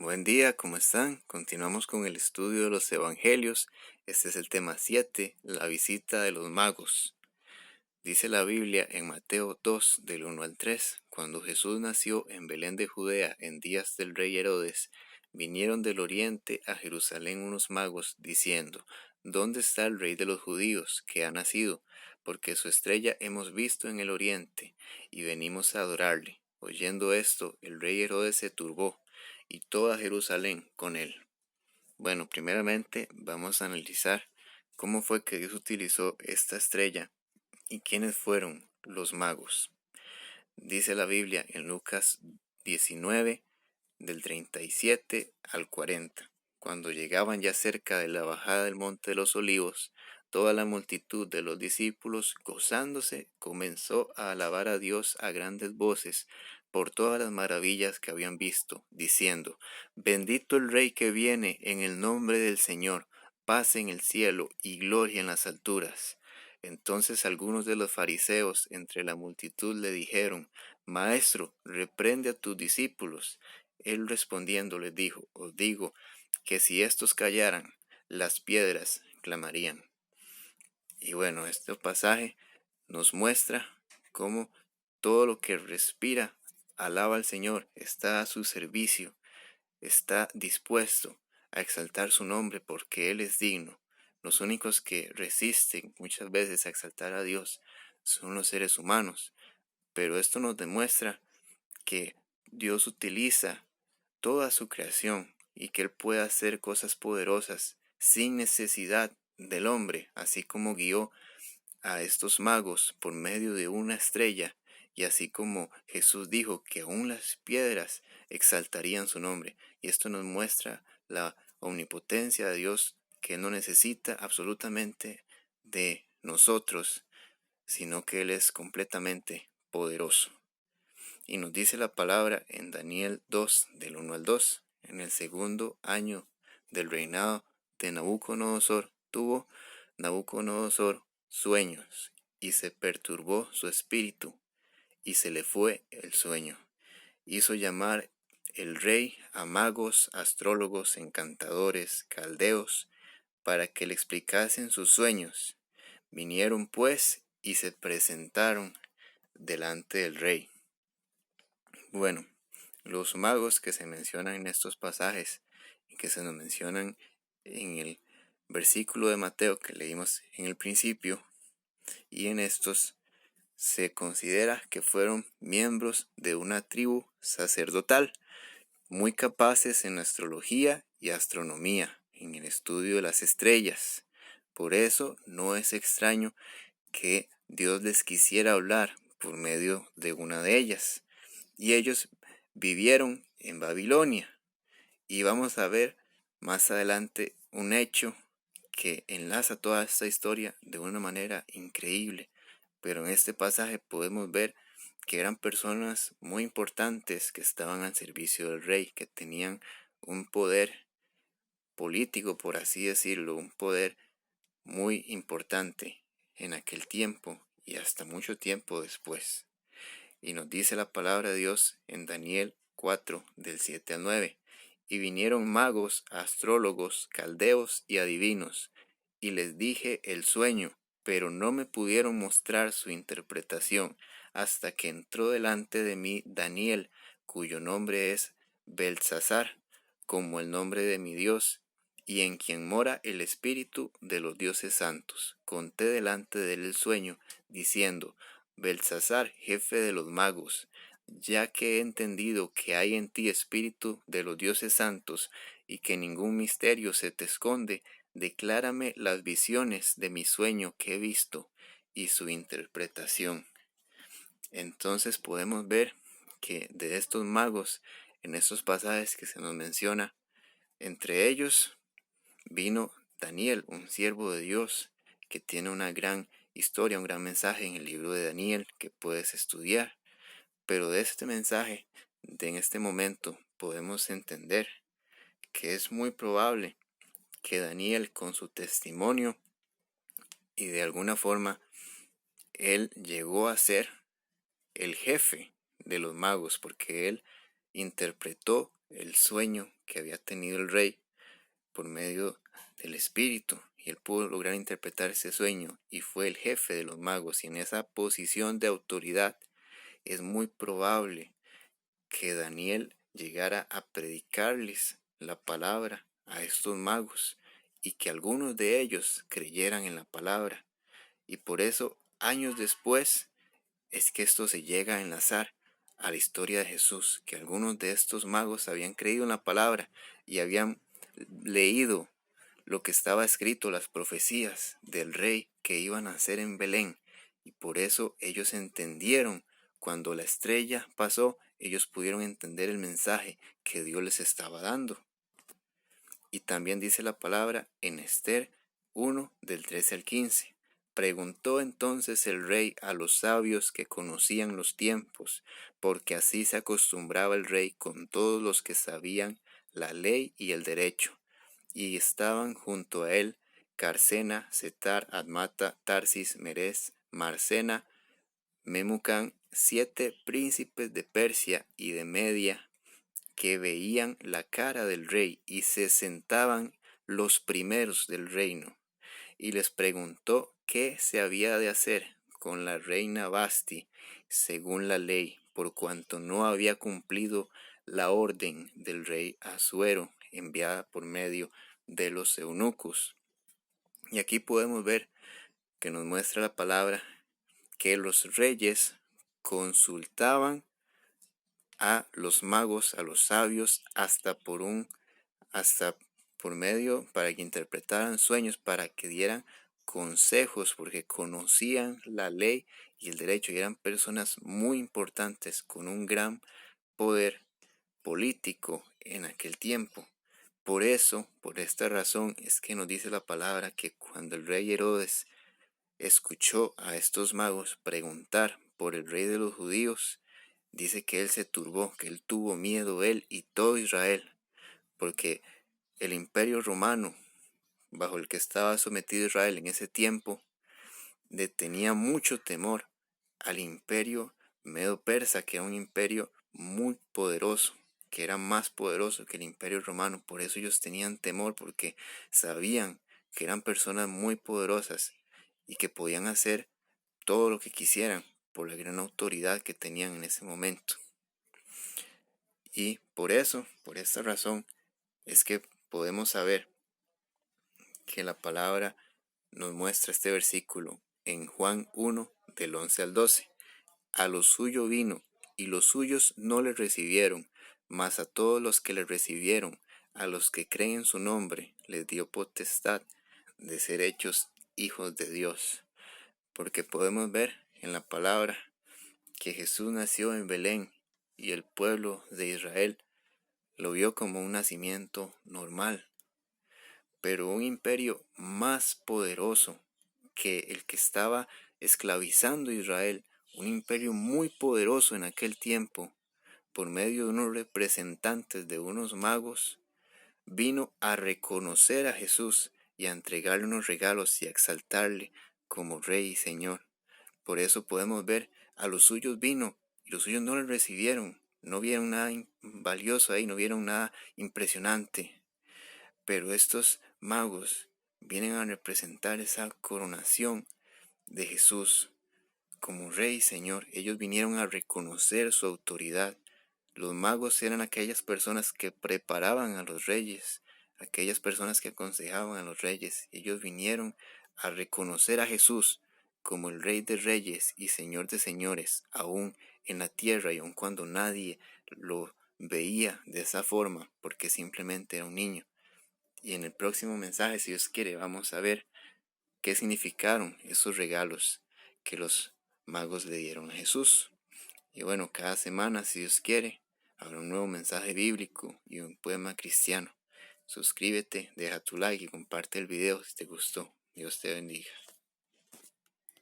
Buen día, ¿cómo están? Continuamos con el estudio de los evangelios. Este es el tema 7, la visita de los magos. Dice la Biblia en Mateo 2, del 1 al 3, cuando Jesús nació en Belén de Judea en días del rey Herodes, vinieron del oriente a Jerusalén unos magos, diciendo, ¿dónde está el rey de los judíos que ha nacido? Porque su estrella hemos visto en el oriente, y venimos a adorarle. Oyendo esto, el rey Herodes se turbó, y toda Jerusalén con él. Bueno, primeramente vamos a analizar cómo fue que Dios utilizó esta estrella y quiénes fueron los magos. Dice la Biblia en Lucas 19, del 37 al 40. Cuando llegaban ya cerca de la bajada del monte de los olivos, toda la multitud de los discípulos, gozándose, comenzó a alabar a Dios a grandes voces por todas las maravillas que habían visto, diciendo, bendito el Rey que viene en el nombre del Señor, paz en el cielo y gloria en las alturas. Entonces algunos de los fariseos entre la multitud le dijeron, Maestro, reprende a tus discípulos. Él respondiendo les dijo, os digo que si estos callaran, las piedras clamarían. Y bueno, este pasaje nos muestra cómo todo lo que respira alaba al Señor, está a su servicio, está dispuesto a exaltar su nombre porque Él es digno. Los únicos que resisten muchas veces a exaltar a Dios son los seres humanos, pero esto nos demuestra que Dios utiliza toda su creación y que Él puede hacer cosas poderosas sin necesidad del hombre, así como guió a estos magos por medio de una estrella, y así como Jesús dijo que aún las piedras exaltarían su nombre. Y esto nos muestra la omnipotencia de Dios, que no necesita absolutamente de nosotros, sino que Él es completamente poderoso. Y nos dice la palabra en Daniel 2, del 1 al 2, en el segundo año del reinado de Nabucodonosor, tuvo Nabucodonosor sueños, y se perturbó su espíritu, y se le fue el sueño. Hizo llamar el rey a magos, astrólogos, encantadores, caldeos, para que le explicasen sus sueños. Vinieron pues y se presentaron delante del rey. Bueno, los magos que se mencionan en estos pasajes y que se nos mencionan en el versículo de Mateo que leímos en el principio, y en estos se considera que fueron miembros de una tribu sacerdotal, muy capaces en astrología y astronomía, en el estudio de las estrellas. Por eso no es extraño que Dios les quisiera hablar por medio de una de ellas. Y ellos vivieron en Babilonia. Y vamos a ver más adelante un hecho que enlaza toda esta historia de una manera increíble. Pero en este pasaje podemos ver que eran personas muy importantes que estaban al servicio del rey, que tenían un poder político, por así decirlo, un poder muy importante en aquel tiempo y hasta mucho tiempo después. Y nos dice la palabra de Dios en Daniel 4, del 7 al 9. Y vinieron magos, astrólogos, caldeos y adivinos, y les dije el sueño, pero no me pudieron mostrar su interpretación, hasta que entró delante de mí Daniel, cuyo nombre es Beltsasar, como el nombre de mi Dios, y en quien mora el espíritu de los dioses santos. Conté delante de él el sueño, diciendo, Beltsasar, jefe de los magos, ya que he entendido que hay en ti espíritu de los dioses santos, y que ningún misterio se te esconde, declárame las visiones de mi sueño que he visto, y su interpretación. Entonces podemos ver que de estos magos, en estos pasajes que se nos menciona, entre ellos vino Daniel, un siervo de Dios, que tiene una gran historia, un gran mensaje en el libro de Daniel que puedes estudiar. Pero de este mensaje, en este momento, podemos entender que es muy probable que Daniel, con su testimonio y de alguna forma, él llegó a ser el jefe de los magos, porque él interpretó el sueño que había tenido el rey por medio del espíritu, y él pudo lograr interpretar ese sueño y fue el jefe de los magos, y en esa posición de autoridad es muy probable que Daniel llegara a predicarles la palabra a estos magos y que algunos de ellos creyeran en la palabra. Y por eso, años después, es que esto se llega a enlazar a la historia de Jesús, que algunos de estos magos habían creído en la palabra y habían leído lo que estaba escrito, las profecías del rey que iba a nacer en Belén, y por eso ellos entendieron. Cuando la estrella pasó, ellos pudieron entender el mensaje que Dios les estaba dando. Y también dice la palabra en Esther 1 del 13 al 15. Preguntó entonces el rey a los sabios que conocían los tiempos, porque así se acostumbraba el rey con todos los que sabían la ley y el derecho. Y estaban junto a él Carcena, Setar, Admata, Tarsis, Meres, Marcena, Memucán, 7 príncipes de Persia y de Media, que veían la cara del rey y se sentaban los primeros del reino. Y les preguntó qué se había de hacer con la reina Basti según la ley, por cuanto no había cumplido la orden del rey Asuero enviada por medio de los eunucos. Y aquí podemos ver que nos muestra la palabra que los reyes consultaban a los magos, a los sabios, hasta por medio para que interpretaran sueños, para que dieran consejos, porque conocían la ley y el derecho y eran personas muy importantes con un gran poder político en aquel tiempo. Por eso, por esta razón, es que nos dice la palabra que cuando el rey Herodes escuchó a estos magos preguntar por el rey de los judíos, dice que él se turbó, que él tuvo miedo, él y todo Israel, porque el imperio romano, bajo el que estaba sometido Israel en ese tiempo, le tenía mucho temor al imperio medo-persa, que era un imperio muy poderoso, que era más poderoso que el imperio romano. Por eso ellos tenían temor, porque sabían que eran personas muy poderosas y que podían hacer todo lo que quisieran por la gran autoridad que tenían en ese momento. Y por eso, por esta razón, es que podemos saber que la palabra nos muestra este versículo en Juan 1 del 11 al 12. A lo suyo vino, y los suyos no le recibieron, mas a todos los que le recibieron, a los que creen en su nombre, les dio potestad de ser hechos hijos de Dios. Porque podemos ver en la palabra que Jesús nació en Belén y el pueblo de Israel lo vio como un nacimiento normal. Pero un imperio más poderoso que el que estaba esclavizando a Israel, un imperio muy poderoso en aquel tiempo, por medio de unos representantes de unos magos, vino a reconocer a Jesús y a entregarle unos regalos y a exaltarle como Rey y Señor. Por eso podemos ver, a los suyos vino y los suyos no le recibieron, no vieron nada valioso ahí, no vieron nada impresionante. Pero estos magos vienen a representar esa coronación de Jesús como Rey y Señor. Ellos vinieron a reconocer su autoridad. Los magos eran aquellas personas que preparaban a los reyes, aquellas personas que aconsejaban a los reyes. Ellos vinieron a reconocer a Jesús como el Rey de Reyes y Señor de Señores, aún en la tierra y aun cuando nadie lo veía de esa forma, porque simplemente era un niño. Y en el próximo mensaje, si Dios quiere, vamos a ver qué significaron esos regalos que los magos le dieron a Jesús. Y bueno, cada semana, si Dios quiere, habrá un nuevo mensaje bíblico y un poema cristiano. Suscríbete, deja tu like y comparte el video si te gustó. Dios te bendiga.